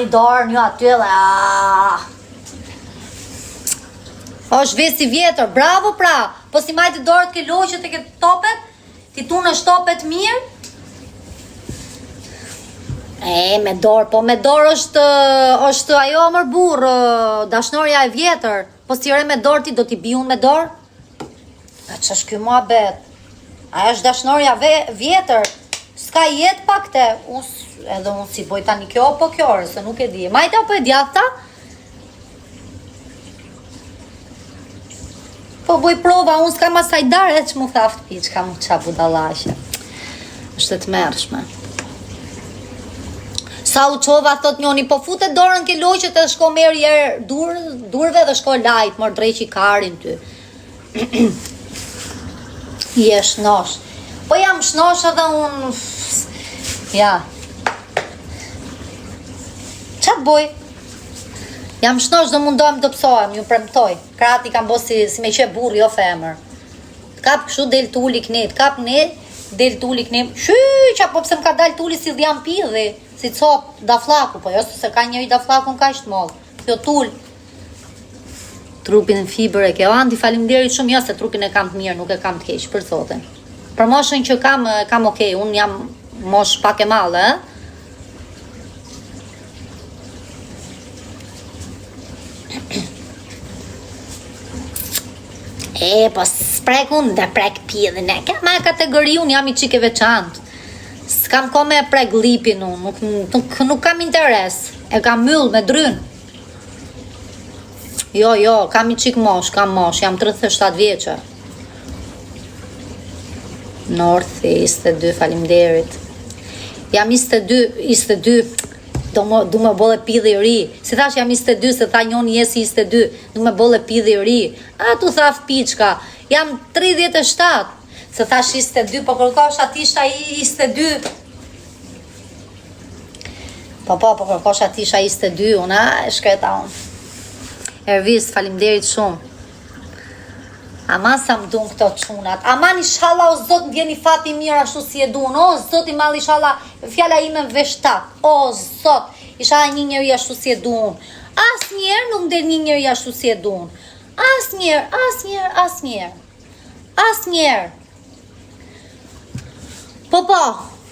Majni dorë një aty dhe është vesi vjetër, bravo pra. Po si majti dorë të ke loqet e ke topet, ti tu në shtopet mirë. Me dorë, po me dorë është ajo mër burë, dashnorja e vjetër. Po si re me dorë ti do t'i biun me dorë? A që është kjo mua bet? A është dashnorja vjetër? Ska jetë pak te, edhe unë si boj tani kjo po kjo, se nuk e di. Majta po e djathta? Po boj prova, unë s'kam asaj darë, që mu thaft pi, që kam qa budalashe. është të mërshme. Sa u qova, thot njoni, po fute dorën ke loqet e shko merë jerë durve dhe shko lajt, mërë dreqi karin ty. Je shnosh. Po jam shnosh edhe unë... Ja. Qa të boj? Jam shnosh dhe mundohem të pësohem, ju premtoj. Krati kam bo si me qe burri o femër. Kap kështu del tulli knet, kap net, del tulli knet. Shyqa, po pse më ka dal tulli si dhjam pidhi, si cop daflaku, po jo se ka njëri daflaku në ka ishtë mollë. Jo tull. Trupin në fiber e ke andi, faleminderit shumë, jo se trupin e kam të mirë, nuk e kam të keq, për zotin. Për moshën që kam okej, unë jam mosh pak e mallë, po s'prek unë dhe prek pjedhin e ka ma kategori, unë jam i qike veçantë. S'kam ko me prek lipin unë, nuk kam interes, e kam myll me drynë. Jo, kam i qik mosh, jam 37 vjeqe. North, 22, falimderit. Jam 22, du me bolle pidhe i ri. Si thash jam 22, se tha njoni jesi 22, du me bolle pidhe i ri. A tu thaf piçka, jam 37, se thash 22, po kërkosh atisha i 22. Po kërkosh atisha 22, unë e shkreta unë. Ervis, falimderit shumë. Aman sa më dun këto qunat. Aman inshallah o zot më vjeni fati mirë ashtu si e dun. O zot i malë inshallah fjalla ime më veshtat. O zot, inshallah një njeri ashtu si e dun. As njerë nuk del një njeri ashtu si e dun. As njerë. Po.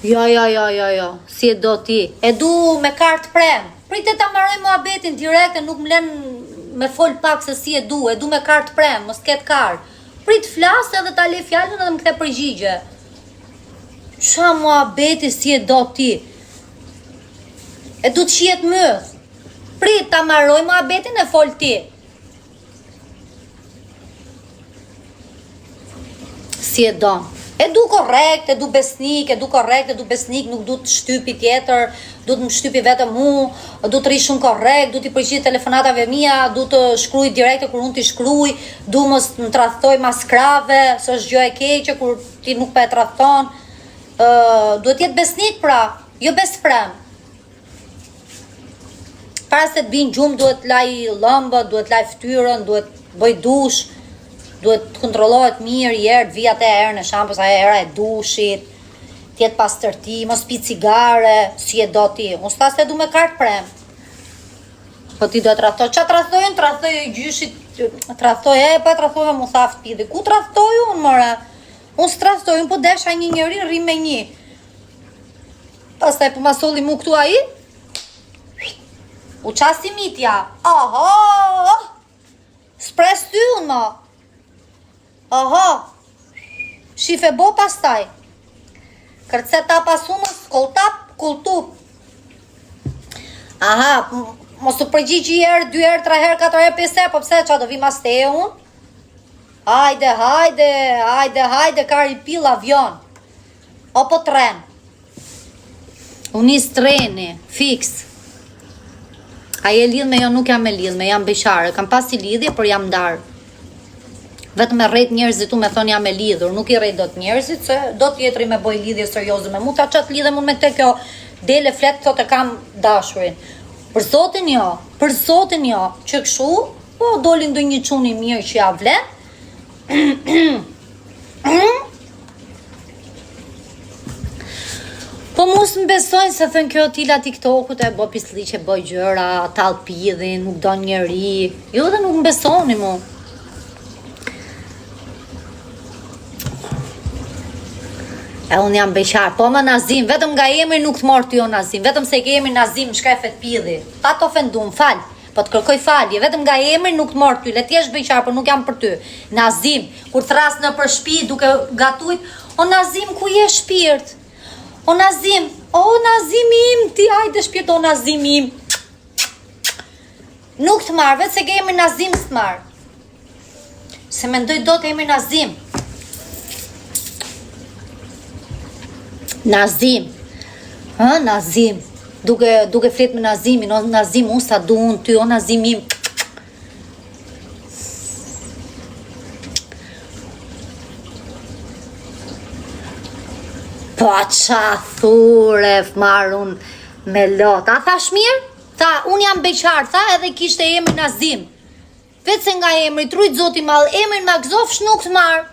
Jo. Si e do ti. E du me kartë prem. Pritet ta marroj muhabetin direkte, nuk më len me fol pak se si e du me kartë prem, mos ket kartë. Prit flasë edhe ta le fjallën edhe më kthe përgjigje. Qa muhabeti si e do ti? E du të qiet mëth. Prit ta marroj muhabetin e fol ti. Si e do? E du korrekt, e du besnik, nuk du të shtypi tjetër, du të më shtypi vetëm mu, du të rish shumë korrekt, du t'i përgjigj telefonatave mia, du të shkruaj direkte kur unë t'i shkruaj, du mos më tradhtoj mas krave, se është gjë e keqe kur ti nuk pa e tradhton. Duhet jetë besnik pra, jo besprem. Para se të binë gjumë, duhet laj lëmbët, duhet laj ftyrën, duhet bëj dush, duhet të kontrollohet mirë, jerë të vijat e erë në shampës, a era e dushit, tjetë pas tërti, mos pi cigare, si e do ti. Unë s'ta se du me kartë prem. Po ti do të raftoj. Qa të raftojnë? Të raftoj e gjyshit, të raftoj pa të raftoj mu thaft pidi. Ku të raftoj unë, mëre? Unë s'të raftoj, unë po desha një njëri, rrim me një. Pas taj po masoli mu këtu a i? U qasi mitja. Aha! S'pres ty unë, ma. Aha, shife bo pastaj. Kërce ta pasunës, koltap, kultup. Aha, mos të përgjigji herë, 2 herë, 3 herë, 4 herë, 5 herë, po pse qa do vi mas te unë? Hajde, kari pil avion. Opo tren. Unis treni, fix. A je lidh me jo, nuk jam me lidh me, jam beqare. Kam pas i lidhje, por jam ndarë. Vetëm me rrejt njerëzit tu me thonë jam e lidhur, nuk i rrejt do të njerëzit, se do t'jetëri me boj lidhje serioze me mu, ta qatë lidhe mund me këte kjo dele flet, thot e kam dashurin. Për zotin jo, që këshu, po dolin do një quni mirë që ja vlen. Po mos më besojnë se thënë kjo tila TikTokut e bo pisliqe, boj gjëra, tall pidhin, nuk do njeri. Jo dhe nuk më besoni mu. E unë jam beqar, po më Nazim, vetëm nga emri nuk të morë të jo Nazim, vetëm se ke emri Nazim shkrefet pidhi. Pa të ofendu, më falj, po të kërkoj falje, vetëm nga emri nuk të morë ty, le t'jesh beqar, po nuk jam për ty. Nazim, kur thras në për shpi duke gatujt, o Nazim, ku je shpirt? O Nazim im, ti hajde shpirt, o Nazim im. Nuk të marrë, vetë se ke emri Nazim së të marrë. Se mendoj do të emri Nazim. Nazim. Nazim. Duke flet me Nazimin, o Nazim, unë sa du unë ty, o Nazim im. Po qa thure marun me lot. A thash mirë? Tha, unë jam beqar, tha edhe kishte emri Nazim. Vetë se nga emri, trujt zoti malë, emrin ma gzofsh nuk të marë.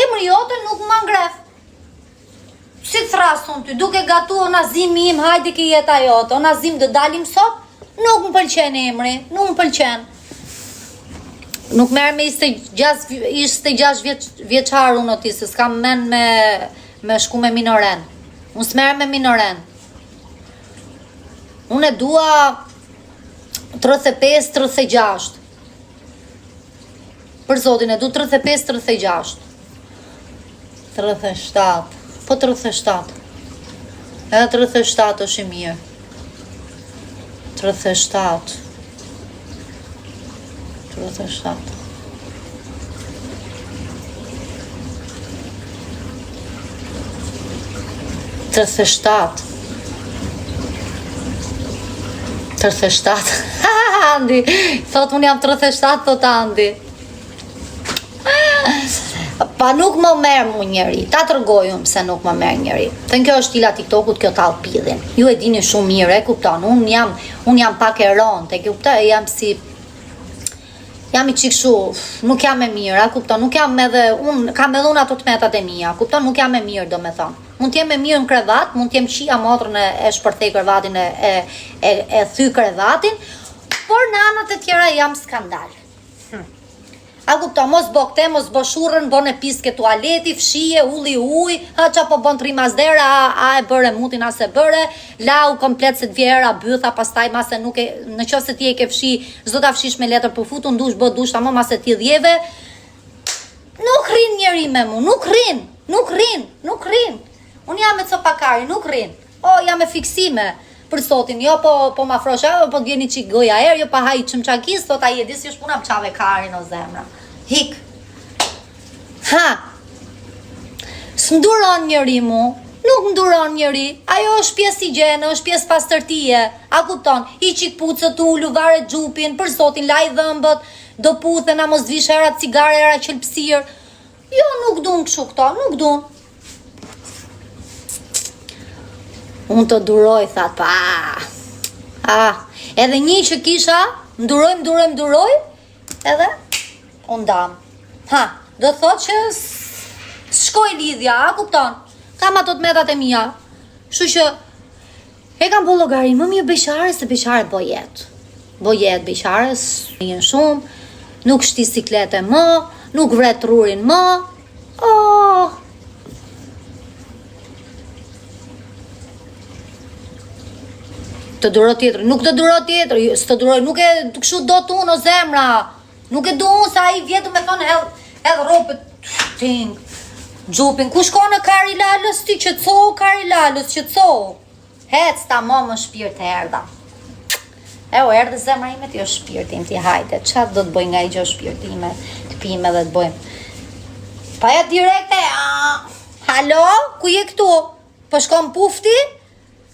Emri jote nuk ma ngref. Si të thrasun ty, duke gatu o Nazim im, hajde ki jeta jote, o Nazim dë dalim sot, nuk më pëlqen emri, nuk më pëlqen. Nuk merë me ishte 6 vjeqar unë o ti, se s'kam men me shku me minoren. Unë s'merë me minoren. Unë e dua 35-36. Për zotin e du 35-36. 37. Po 37. Edhe 37 është i mirë. 37. 37. Andi, thot unë jam 37, thot Andi. Pa nuk më merë mu njeri, ta të rgojum se nuk më merë njeri. Të në kjo është tila TikTokut, kjo talë pidhin. Ju e dini shumë mire, e kupton, unë jam pak e ronë, e kupton, jam i qikë shu, nuk jam e mirë, e kupton, nuk jam edhe, unë kam edhe unë ato të metat e mija, kupton, nuk jam e mirë, do me thonë. Mund t'jem e mirë në krevat, mund t'jem qia motrën e shpërthej krevatin, e thy krevatin, por në anët e tjera jam skandal. A kupto, mos bo këte, mos bo shurën, bo në piske tualeti, fshije, ulli uj, qa po bon 3 mazdera, a e bërë mutin, a se bërë, lau komplet se t'vjera, bytha, pastaj mase nuk e, në qo se ti e ke fshi, zdo ta fshish me letër për futu, ndush, bo dush, tamo mase ti dhjeve, nuk rin njeri me mu, nuk rin. Unë jam me copakari, nuk rin. O, jam me fiksime për sotin, jo po ma frosha, po t'gjeni qik goja erë, jo pa haj qëmqakis, thot a je disi është puna pëqave karin o zemra. Hik. Ha. S'nduron njëri mu, nuk nduron njëri, ajo është pjesë i gjenë, është pjesë pastërtije, a kupton, i qik pucët ullu, vare gjupin, për sotin, laj dhëmbët, do puthen, a mos dvish era cigare, era qelpsir. Jo, nuk dun këshu këto, nuk dun. Unë të duroj, thatë, pa, edhe një që kisha, nduroj, edhe, unë dam. Ha, do thot që s'shkoj lidhja, a kupton, kam ato të metat e mija, shu që, e kam po logari, më mirë beqare se beqare bojet. Bojet beqare, s'jen shumë, nuk shti siklete më, nuk vret rurin më, të duro tjetër, nuk të duro tjetër, s'të duroj, nuk e të këshu do të unë o zemra, nuk e do unë sa i vjetu me thonë edhe ropët, ting, gjupin, ku shko në kari lalës, ti qëtëso, kari lalës, qëtëso, hec ta mo më shpirt e erda. Erdhe zemra ime, ti o shpirt im, ti hajde, qatë do të bëj nga i gjo shpirt ime, të pime dhe të bëjmë. Pa ja direkte, halo, ku je këtu, po shkom pufti?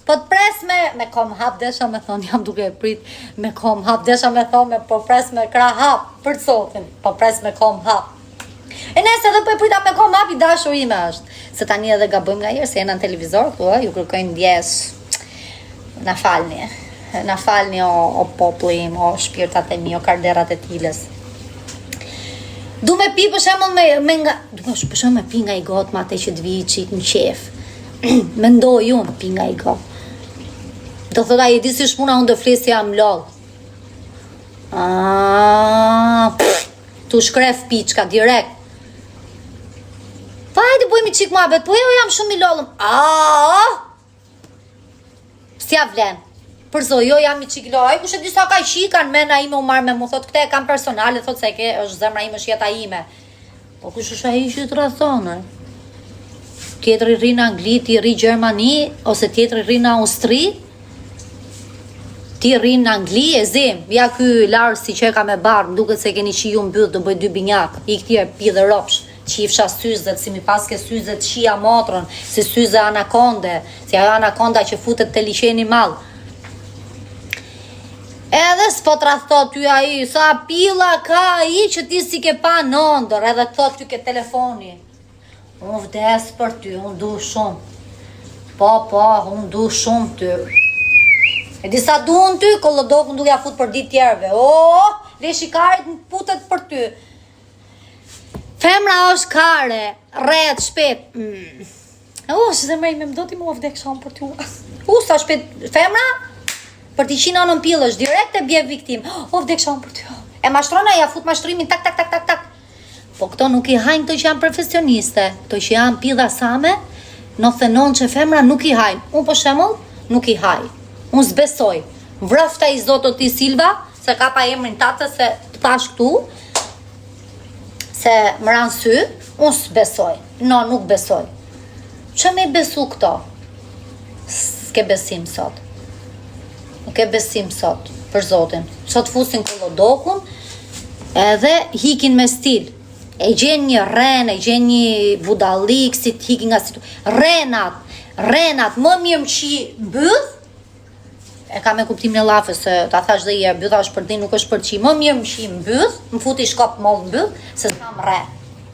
Po të pres me kom hap, desha me thonë, jam duke e prit, me kom hap, desha me thonë, po pres me kra hap, për sotin, po pres me kom hap. E nëse edhe po e prita me kom hap, i dashur ime është. Se tani edhe gabojmë nga jërë, se jena në televizor, këtu, ju kërkojnë ndjes, na falni o popli im, o shpirtat e mi, o karderat e tiles. Du me pi për shemë me nga, du me për shemë me pi nga i gotë ma te që të vi qik në qef. Mendoj unë, pinga i go. Do thot ai, di si shpuna unë do flesi jam lol. Tu shkref piçka direkt. Pa hajde bëjmë qik muhabet, po jo jam shumë i lollëm. S'ja vlen. Përzo, jo jam i qik i lollëm. Kushe disa ka shikan mena ime u marrë me mu, thot këte e kam personale, thot se ke është zemra ime, është jeta ime. Po kush është ai që të rathonër? Tjetëri rri në Angli, ti rri Gjermani, ose tjetëri rri në Austri, ti rri në Angli, e zim, ja ky larë si që e ka me barë, më duket se keni që ju mbyllë, do bëj 2 binjak, i këtire pi dhe ropsh, që i fsha syzet, si mi paske syzet qia motrën, si syze anakonde, si ajo anakonda që futet të liqeni malë. Edhe s'po të rathot ty a i, sa pila ka i që ti si ke pa nëndër, edhe të thot ty ke telefoni. Unë vdes për ty, unë du shumë. Po, unë du shumë ty. E disa du në ty, kollodok unë duke a fut për ditë tjerve. Le shikarit në putet për ty. Femra është kare, rret, shpet. Që zemra ime më do ti mu vdek shumë për ty. Sa shpet, femra? Për t'i qina në mpilësh, direkt e bje viktim. Vdek shumë për ty. E mashtrona ja fut mashtrimin, tak. Po këto nuk i hajnë këto që janë profesioniste, këto që janë pidha same, 99 që femra nuk i hajnë. Unë po shemull, nuk i haj. Unë s'besoj. Vrëfta i zoto ti Silva, se ka pa emrin tate se të tash këtu, se më ranë sy, unë s'besoj. No, nuk besoj. Që me besu këto? S'ke besim sot. Nuk e besim sot, për Zotin. Sot fusin kollodokun, edhe hikin me stil. E gjen një ren, e gjen një budalik, si t'hikin nga situ. Renat, më mirë më qi bëdh, e ka me kuptimin e lafës, se ta thash dhe jërë, bëdha është për din, nuk është për qi, më mirë më qi më bëdh, më futi shkop mollë më bëdh, se s'ka më re.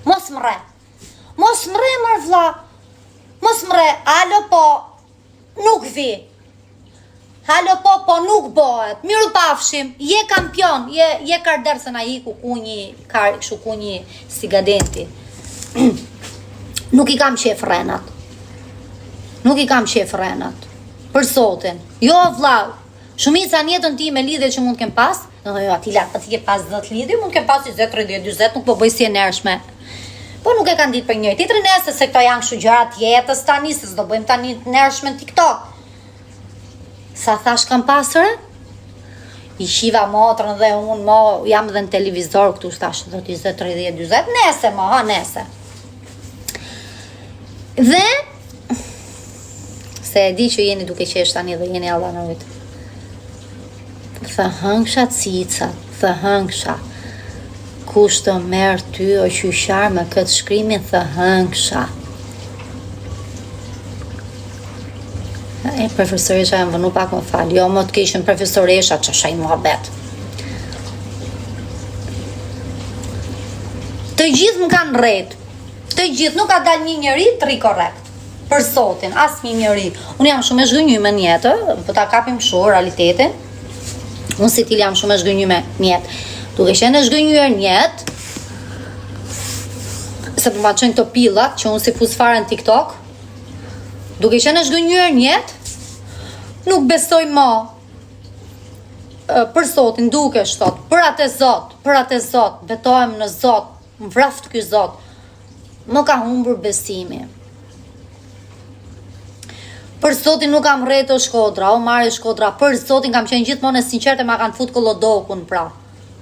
Mos më re, mërë vla, mos më re, alo po, nuk vi. Halo po nuk bëhet, mirë pafshim, je kampion, je karderë na i ku një sigadenti. Nuk i kam qef renat. Për Zotin. Jo vla, shumica njetën ti me lidhe që mund kem pas, ati ke pas 10 lidhe, mund kem pas 20, 30, 20, nuk po bëj si e nërshme. Po nuk e kanë ditë për njëjë. Titri nese se këto janë shugjarat jetës tani, se s'do bëjmë tani nërshme në TikTok. Sa thash kam pasëre? I shiva motrën dhe unë jam dhe në televizor këtu shtash 20, 30, 20, nese nese. Dhe, se e di që jeni duke qesh tani dhe jeni Allah në vitë. Thë hëngsha cica, thë hëngsha. Kush të merë ty o qyshar me këtë shkrimin thë hëngsha. Profesoresha e më vënu pak më falë. Jo, më të kishën profesoresha që shaj muhabet. Të gjithë më kanë rejt. Të gjithë nuk ka dal një njëri të ri korrekt. Për Zotin, as një njëri. Unë jam shumë e zhgënjyme njetë, për ta kapim shumë realitetin. Unë si til jam shumë e zhgënjyme njetë. Duke qenë e zhgënjyre njetë, se për ma qenë këto pillat, që unë si fusfare në TikTok, duke qenë e zhgënjyre njetë, nuk besoj ma për Zotin duke shtot, për atë Zot, betohem në Zot, më vraft ky Zot, më ka humbur besimi. Për Zotin nuk kam rreto Shkodra, o marrë Shkodra, për Zotin kam qenë gjithmonë e sinqerte ma kanë fut kollodokun pra,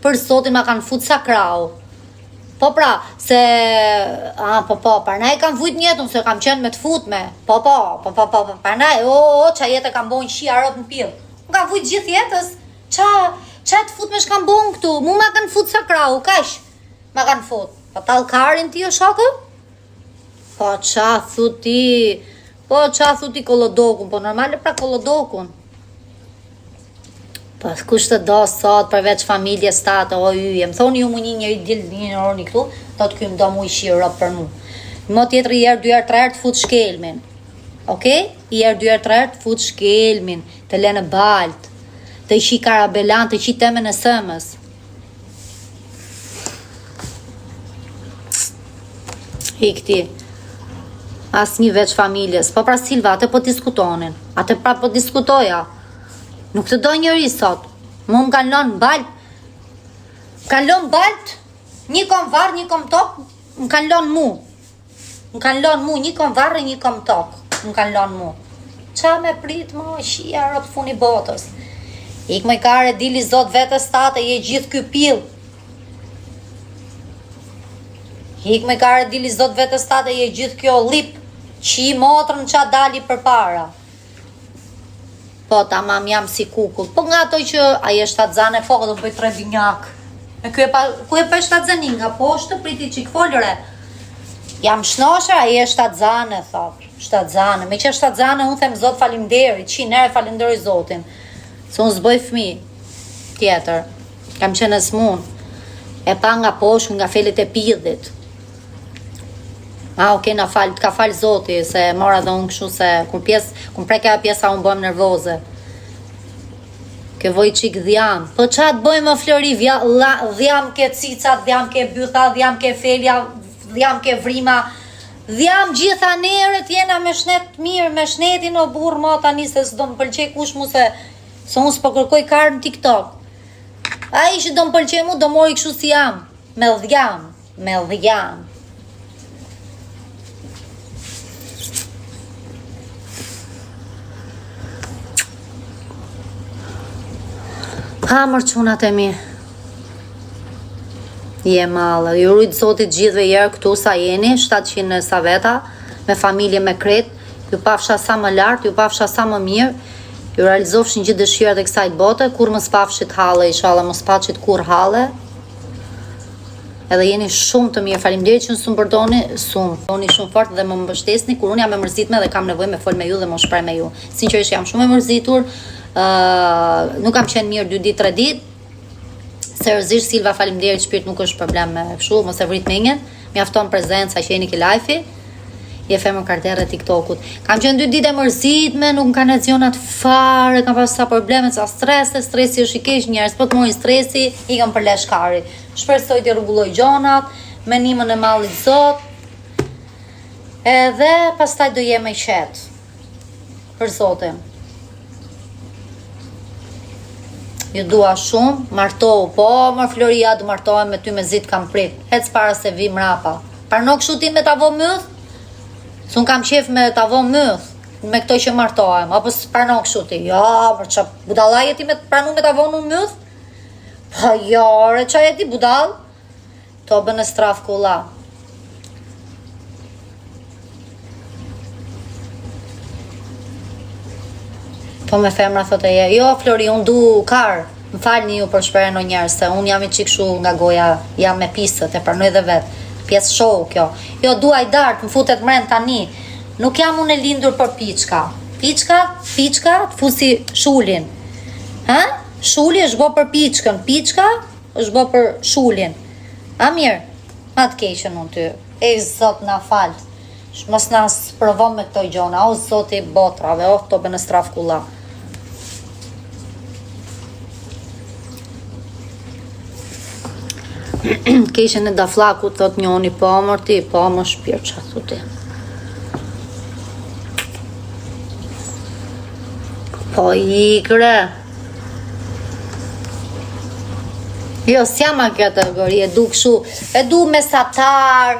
për Zotin ma kanë fut sakrau. Po pra, se, parnaj kam vujt njetën, se kam qenë me të futme. Parnaj, qa jetë kam bojnë shia rëp në pilë. Më kam vujt gjithë jetës, qa të futme shkam bojnë këtu, mu ma kanë fut sakrau, kash, ma kanë fut. Po talkarin ti o shakë? Po qa thuti kollodokun, po normale pra kollodokun. Po, kush të do sot përveç familjes tatë, më thoni ju mu njëri dilë një orë këtu, do të kym do mu i shirë për mu. Më tjetër i erë 2 herë 3 herë të fut shkelmin. Okej? I erë 2 herë 3 herë të fut shkelmin, të lene balt, të ishi karabelan, të ishi temen e sëmës. I këti. As një veç familjes. Po pra Silva, atë po diskutonin. Atë pra po diskutoja. Nuk të do njëri sot. Mu më kanë lënë balt. Kanë lënë balt. Një kom varë, një kom tokë. Më kanë lënë mu. Më kanë lënë mu, një kom varë, një kom tokë. Më kanë lënë mu. Qa me prit, mo, shia rëpë funi botës. Ik më i kare, dili zot vetës tate, je gjithë ky pil. Ik më i kare, dili zot vetës tate, je gjithë kjo lip. Qi motrën qa dali për para. Po, tamam jam si kukull. Po nga toj që aje shtatzane fokë do bëj 3 vinjak. E ku e për shtatzani nga poshtë, priti qik folëre. Jam shnosher, aje shtatzane, thot. Shtatzane. Me që shtatzane, unë them zot falimderi. Qinere falimderi zotin. Se unë zbëj fmi. Tjetër. Kam qenë smun. E pa nga poshtë, nga felit e pidhit. Oke, na fal, ka fal zoti, se mora dhe unë kështu se kur preka pjesa unë bëjmë nervoze. Ke voj qik dhjam. Po qatë bëjmë Flori, dhjam ke cicat, dhjam ke bytha, dhjam ke felja, dhjam ke vrima, dhjam gjitha neret jena me shnet mirë, me shnetin o burë ma tani se s'do më pëlqej kush mu se unë s'po kërkoj karë në TikTok. A i që do më pëlqej mu do mori kështu si jam, me dhjam. Hamër qunat e mi. Je malë. Ju rujtë zotit gjithve jerë këtu sa jeni, 700 sa veta, me familje me kret, ju pafsha sa më lartë, ju pafsha sa më mirë, ju realizofshin gjithë dëshirat e kësajt bote, kur më spafshit hale, ishala më spafshit kur hale, edhe jeni shumë të mirë, faleminderit që nësë më përdoni, shumë fort dhe më mbështesni, kur unë jam e mërzitme dhe kam nevoj me fol me ju dhe më shprej me ju. Sinqerisht jam shumë e mërzitur, nuk kam qenë mirë 2 ditë, 3 ditë, seriozisht Silva faleminderit, shpirt nuk është problem me kështu, mos e vrit mengen, mjafton prezenca që jeni ke live-i, je femër kartere TikTokut. Kam qenë 2 ditë e mërzitme, nuk më kanë lecionat fare, kam pas sa probleme, sa stresi është i keq, njerëz po të mori stresi, ikëm për leshkari. Shpresoj të rregulloj gjonat, me ndihmën e mallit Zot, edhe pastaj do jem i qetë për Zotin. Ju dua shumë, martohu, po, më Floria, du martohem me ty me zit kam prit. Hec para se vi mrapa. Parno kështu ti me tavo myth? Sun kam qef me tavo myth, me këto që martohem. Apo së parno kështu ti? Ja, për që budalaj e ti me pranu me tavo në myth? Pa jare, që e ti budal? To bën e straf kula. Po me femra thote je, jo Flori, unë du karë, më falni ju për shprehjen o njerëz, se unë jam i qikshu nga goja, jam me pisët, e pranoj dhe vetë, pjesë show kjo. Jo, duaj dartë, më futet mren tani, nuk jam unë e lindur për piçka. Piçka, të fusi shullin. Ha? Shulli është bo për piçkën, piçka është bo për shullin. A mirë, ma të keqen unë ty, e Zot na falë, mos na sprovon me këto gjona, o Zoti botrave, o to bën e straf kulla. Keshën e daflaku, thot njoni, po mërti, po më shpirë që thuti. Po ikre. Jo, s'jam a kategori, e du këshu, e du mesatar,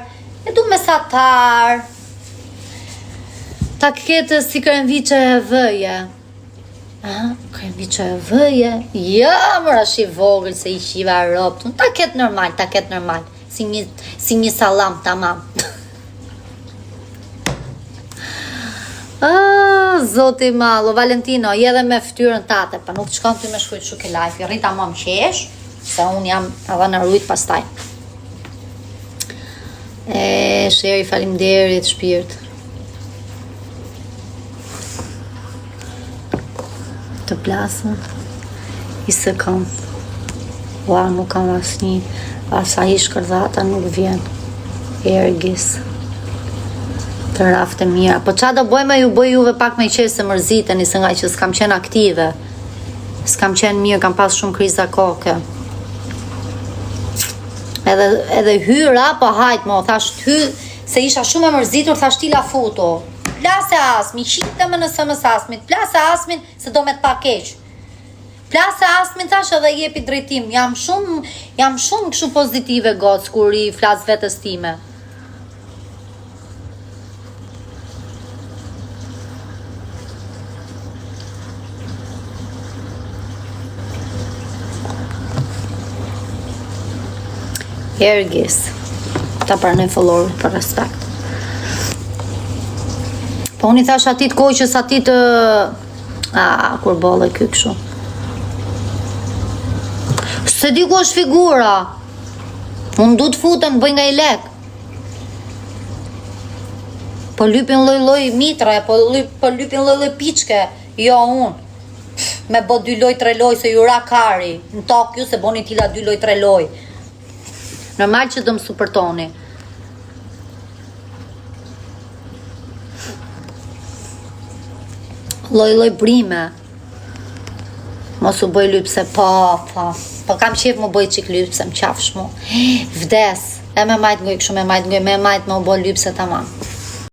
ta kete si kremvice e vëje. Kremvice e vëje? Ja, mërë është i vogël se i shiva ropë. Ta ketë normal. Si një salam, tamam. Zoti malo, Valentino, je dhe me ftyrën tate, pa nuk të shkon ty me shkujt shuke live. Rita më më qesh, se unë jam edhe në rrujt pastaj. Sheri, faleminderit, shpirt. Të plasën, i se kam. Ua, nuk kam asnjë, asa i shkërdhata nuk vjen. Ergis. Të rafte mira. Po qa do bëjme ju bëj juve pak me qesë se mërziteni, se nga që s'kam qenë aktive. S'kam qenë mirë, kam pas shumë kriza koke. Edhe hyra, po hajt mo, thash Se isha shumë e mërzitur, thash ti la foto. Plase Asmi, qite më në SMS Asmit, plase Asmin se do me të pa keq. Plase Asmin thash edhe jepi drejtim. Jam shumë kështu pozitive goc kur i flas vetes time. Ergis. Ta pranoj follower për respekt. Po unë i thash atit koqës atit kur bolle ky kështu. Se di ku është figura. Unë du të futem, bëj nga i lek. Po lypin lloj mitra, po lypin lloj piçke. Jo unë. Me bo 2 loj 3 loj se ju ra kari. Në Tokyo se boni tila 2 loj 3 loj. Normal që do më supertoni. Loj brime. Mos u bëj lypse, po kam qef më bëj qik lypse, më qafsh mu. Vdes, e me majt ngoj këshu, me u bëj lypse tamam.